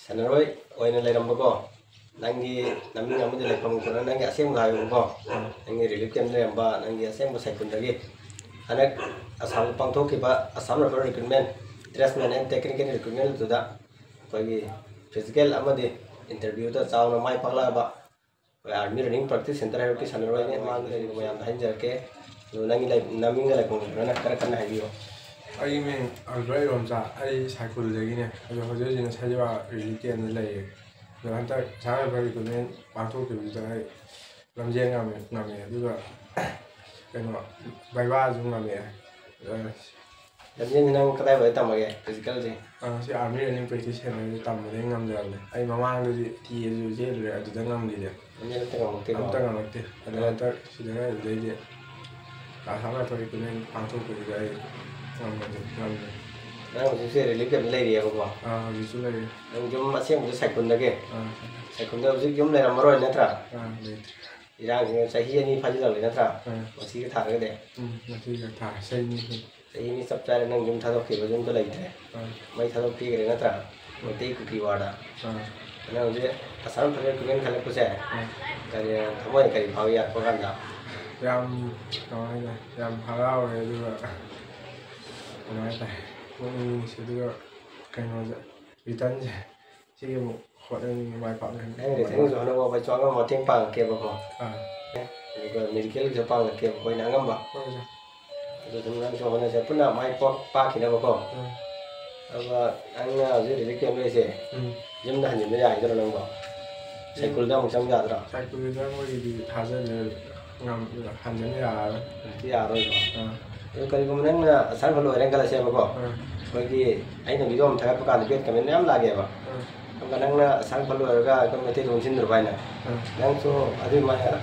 Sanaroi oina leirambako nangi naming amudi leipam kuna nangi asem gayo nangi relief camp leiramba nangi asem saikundagi anak asam pangthokiba asam rubber recruitment dressman and technical recruitment tuda koigi physical amadi interview da chawna mai pakla ba army running practice center hai ki sanaroi ne mang le ko yam dahin jarke nangi naming leipam kuna kara kana habiyo ai men albai romsa ai cycle legine ajo hoje jina sajwa religion le nanta sabe bari kunen pato ke bisa ai lamjen ngame juga keno baiwa ju ngame lamjen nang kadai bai tamage physical je si army running practice ne tamne ngam jale ai mamang du ti ju je le adu da ngam gile lamjen te anta sidara le la sama tori kunen pato ke ai nang usi relief camp le dia ko visu le nang jom asem usi saikundage saikunda usi jom le ramroi natra irang sahi ani phaji dal natra masi ka thar ga de masi ka thar sai ni sab chare nang jom thadok ke jom to lai the mai thadok pi gre natra mai tei ku ki wada nang usi asam thare kumen khale ku se kari thamoi kari bhawiya ko kan da yam nói này yam halal này juga nói này cũng sẽ đưa cái nó dạy vì tân chỉ một họ đang bài phỏng này anh để thấy rồi nó vai trò nó tiếng bằng kia vào rồi mình kia là bằng là kia coi nắng ngâm vào rồi chúng ta cho nó sẽ phun nào mai pa khi nào vào và anh ở dưới để kia đây sẽ giống như hình như dài cho nó nông vào sai cùi ra 100 giờ rồi sai cùi ra mới đi thả ra rồi ngầm hành như ya rồi kali kemudian asal kalau orang kalau saya bawa bagi aina video mengatakan pekan lebih kami nam lagi apa kadang asal kalau orang kami mesti lonsin terbaik na yang so ada mana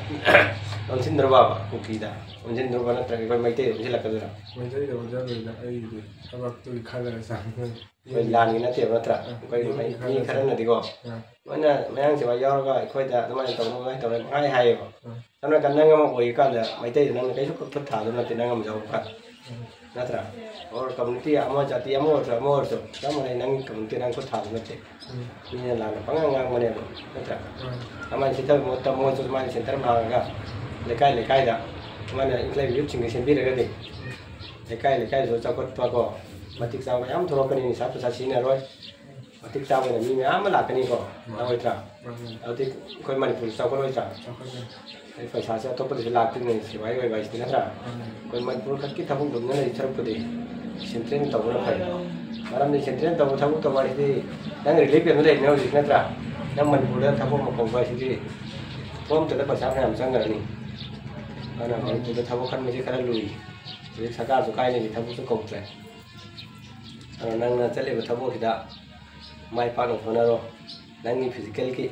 lonsin terbaik kuki dah lonsin terbaik na terakhir kami mesti lonsin lagi tu mesti lonsin lagi ai sebab tu ikhlas sang kau lan ini nanti apa tera kau ini kerana nanti kau mana yang siapa yang kau kau dah teman tahu hai apa karena kadang kamu kau ikan dah mesti dengan kayak suka petha tu nanti dengan kamu jauh kan natra और community ama jati ama so kamu nang community nang ko thal na che ni la na pangang mane bo natra ama sita mo ta mo so ma center ma ga lekai da mana include youth ching sen bi re de lekai so cha ko pa ko matik sa yam thoro kani sa sa si na roi matik sa ga mi ma la kani ko na oi tra ati ko mani pul sa ko roi tra phải xả sẽ tốt bớt thì lạc từ này chỉ vài vài tiếng nữa còn mình cũng các cái thao đúng như này trong cái gì xem trên tàu nó phải mà làm gì xem trên tàu vào thì đang người lấy tiền nó để nhau gì nữa nhưng mình cũng đã thao một công việc thì hôm từ đó phải sáng làm sang ngày này mà là mình cũng đã thao khăn mới cái lùi thì sáng ra số cái này thì thao số công việc năng sẽ lấy thao thì đã mai pa nó thôi rồi năng như physical cái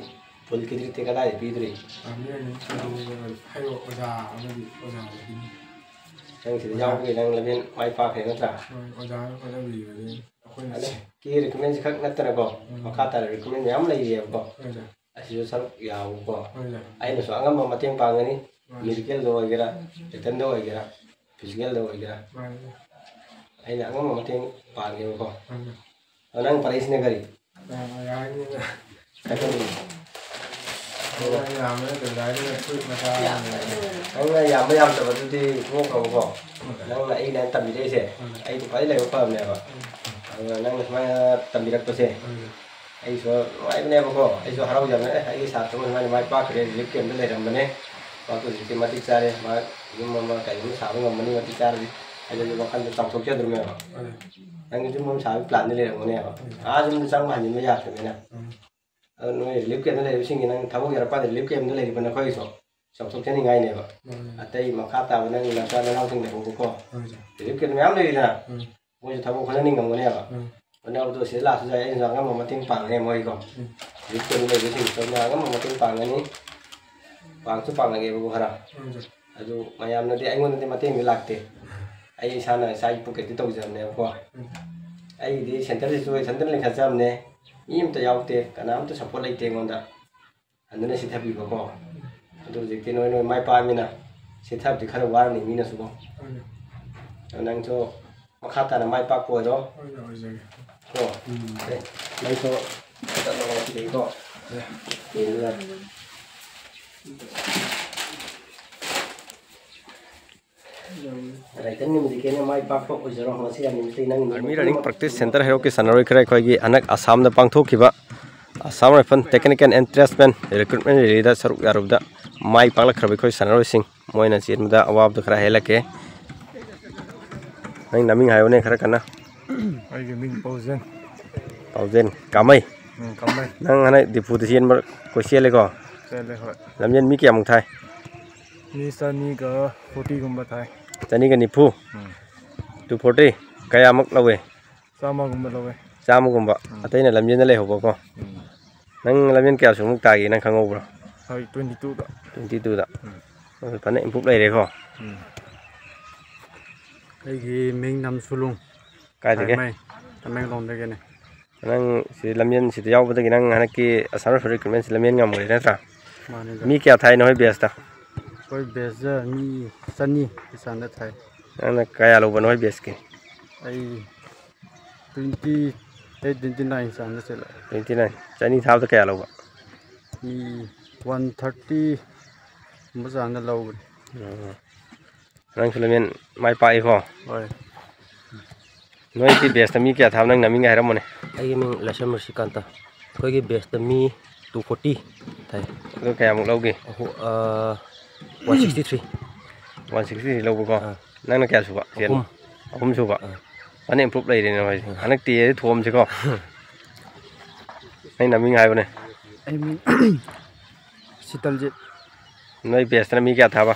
full cái gì cái này bị rồi hay là oza yang thì giao cái năng là bên mai pa phải nó trả oza có gì vậy kia recommend khác nát ra có mà khác ta recommend nhóm này gì có asal sal giàu có ai nó soalnya mà tiếng bằng này medical đâu vậy return đâu vậy physical đâu vậy ai nó mà tiếng bằng nhiều có năng price này cái làm đấy từ đấy đến phút mà sao anh làm mấy năm rồi thì vô cầu có năng là ai đang tầm gì đấy sẽ ai thì phải lấy phẩm này mà năng là tầm gì đó có sẽ ai số ai bên này có ai số harau jam này ai sát trong mình mai pa cái gì kiếm được làm này và cái gì mà tích ra đấy mà nhưng mà cái gì sao mà mình tích ra đấy ai giờ mà khăn tập thuộc cho được rồi anh chúng mình sao plan này làm này chúng sang mà nhìn mới ra được này nói relief camp này sinh năng tháo gỡ ra relief camp này thì mình khơi sọc sọc trên ngay này mà ở đây mà khát tao nên làm sao nó không thành được có relief camp méo đây nè bây giờ tháo khơi ninh cầm cái này mà còn đâu tôi sẽ làm cho anh rằng mà tiếng phẳng này mới còn relief camp này thì tôi nhà mà tiếng phẳng này phẳng số phẳng là cái bộ hara aduh mayam nanti anh muốn nanti mati yang lạc ai sana saya Phuket itu tahu jam này qua ai di center itu center lain jam này im tu jauh te karena am tu support lagi te ngonda andana sih tapi kok itu jadi noi mai pa mina sih tapi kalau war ni mina suko nang so makata na mai pa ko do ko mai so Tận nó thì đấy có. Để luôn. Army Running Practice Center Hero ki sanaroi khare khoi gi anak Assam da pangthok khiba Assam Rifle Technical Entrustment Recruitment Rally da saruk yarub da mai pangla khrabai khoi sanaroi sing moina chin da awab da khara helake nang naming hayo ne khara kana ai gi ming pauzen kamai nang hanai dipu de chin mar ko siele ko lamyen mi kiam thai ni sani ga 40 gumba thai tani ga nipu 240 kaya mak lawe sama gumba lawe chama gumba ataina lamyen le hobo ko nang lamyen kya sumuk ta gi nang khango bro hai 22 da pane improve lai re ko ai gi ming nam sulung kai de ke tameng long de ke ne nang si lamyen si yaw ba gi nang hanaki asar recruitment si lamyen ngam re na tra mi kya thai no bes ta koi bes mi sani isan da thai nang kaya lo ba no bes ke ai 29 san da sela 29 chani thau ta kaya lo ba mi 130 ma san da lo nang lamyen mai pai ko oi noi ki bes ta mi kya thau nang naming ai ramone ai ming lasam sikanta koi gi best mi 240 thai ko kaya muk lo gi 163 160 lo ko nang na kya su ba ahum su ba pane improve lai re na bai hanak ti thom se ko nang naming ai bone ai mi sitaljet noi bes ta mi kya tha ba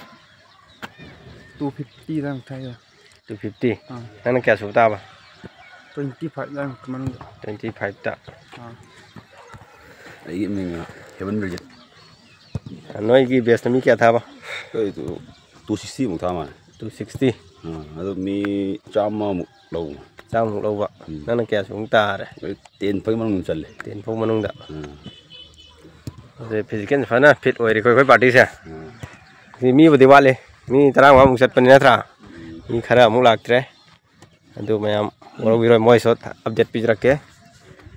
250 rang thai 250 nang na kya su ta ba 25 rang man 25 ta ai mình heaven bridge noi ki bes ta mi kya tha ba cái tụ 260 một tham à 260 rồi mi chama một đầu sao một lâu vậy nó là kẹo xuống ta đấy cái tiền phải mang chân lên tiền phong mang đã rồi physical phải na fit oi coi party se thì mi budi wale mi tarang wa musat pan na tra mi khara mu lak tre adu mayam oro biro moi sot update pij rakke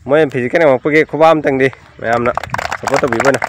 moi physical ma page khobam tang di mayam na support to bi bana